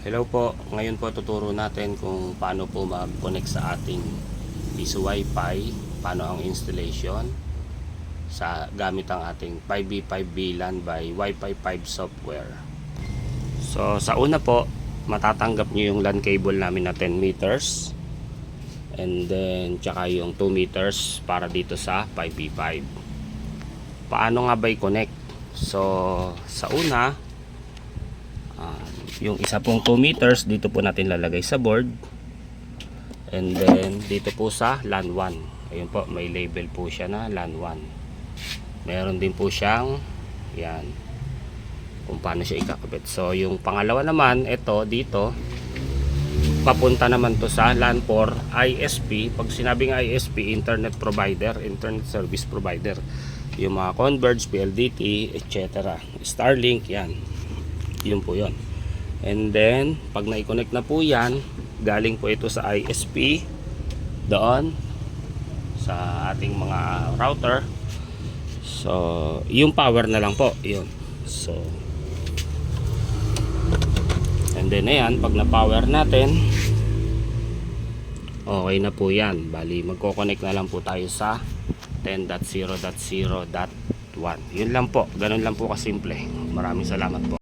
Hello po, ngayon po tuturo natin kung paano po mag-connect sa ating piso Wi-Fi, paano ang installation sa gamit ang ating 5V5 VLAN by Wi-Fi 5 software. So sa una po, matatanggap nyo yung LAN cable namin na 10 meters and then tsaka yung 2 meters para dito sa 5V5. Paano nga ba i-connect? So sa una, yung isa pong 2 meters dito po natin lalagay sa board, and then dito po sa LAN 1, ayun po, may label po siya na LAN 1. Meron din po siyang yan kung paano siya ikakabit. So yung pangalawa naman, ito dito papunta naman to sa LAN 4 ISP. Pag sinabing ISP, internet provider, internet service provider, yung mga Converge, PLDT, etc., Starlink, yan, yun po yun. And then pag na-connect na po yan, galing po ito sa ISP doon sa ating mga router. So yung power na lang po yun. So and then ayan, pag na-power natin, okay na po yan. Bali magko-connect na lang po tayo sa 10.0.0.1. Yun lang po, ganun lang po kasimple. Maraming salamat po.